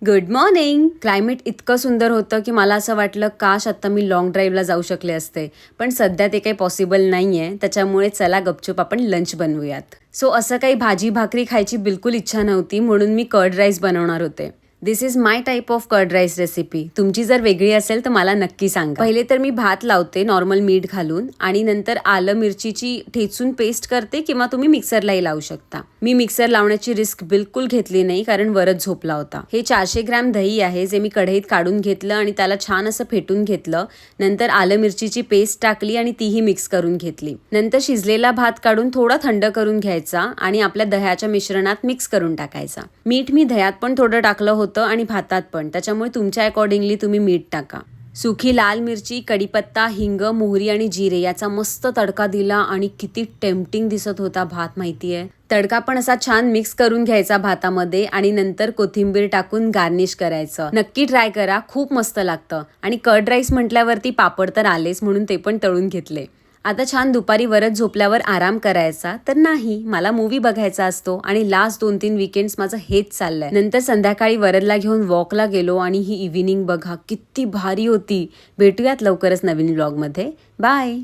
Good morning. Climate इतकं सुंदर होतं की मला असं वाटलं काश आता मी लॉंग ड्राईव्हला जाऊ शकले असते, पण सध्या ते काही पॉसिबल नाही आहे. त्याच्यामुळे चला गपचूप आपण लंच बनवूयात. सो असं काही भाजी भाकरी खायची बिलकुल इच्छा नव्हती, म्हणून मी कर्ड राईस बनवणार होते. This is my type of curd rice recipe. तुमची जर वेगळी असेल तर मला नक्की सांगा. पहिले तर मी भात लावते नॉर्मल मीठ घालून आणि नंतर आलं मिरचीची ठेचून पेस्ट करते किंवा तुम्ही मिक्सरलाही लावू शकता. मी मिक्सर लावण्याची रिस्क बिलकुल घेतली नाही कारण वरच झोपला होता. हे 400 ग्रॅम दही आहे जे मी कढईत काढून घेतलं आणि त्याला छान असं फेटून घेतलं. नंतर आलं मिरचीची पेस्ट टाकली आणि तीही मिक्स करून घेतली. नंतर शिजलेला भात काढून थोडा थंड करून घ्यायचा आणि आपल्या दह्याच्या मिश्रणात मिक्स करून टाकायचा. मीठ मी दह्यात पण थोडं टाकलं होतं आणि भातात पण, त्याच्यामुळे तुमच्या अकॉर्डिंगली तुम्ही मीठ टाका. सुकी लाल मिरची, कढीपत्ता, हिंग, मोहरी आणि जिरे याचा मस्त तडका दिला आणि किती टेम्पटिंग दिसत होता भात माहितीये. तडका पण असा छान मिक्स करून घ्यायचा भातामध्ये आणि नंतर कोथिंबीर टाकून गार्निश करायचं. नक्की ट्राय करा, खूप मस्त लागतं. आणि कर्ड राईस म्हटल्यावरती पापड तर आलेच, म्हणून ते पण तळून घेतले. आता छान दुपारी वरच झोपल्यावर आराम करायचा तर नाही, मला मूवी बघायचा असतो आणि लास्ट 2-3 वीकेंड्स माझं हेच चाललंय. नंतर संध्याकाळी वरदला घेऊन वॉकला गेलो आणि ही इव्हिनिंग बघा किती भारी होती. भेटूयात लवकरच नवीन व्लॉगमध्ये. बाय.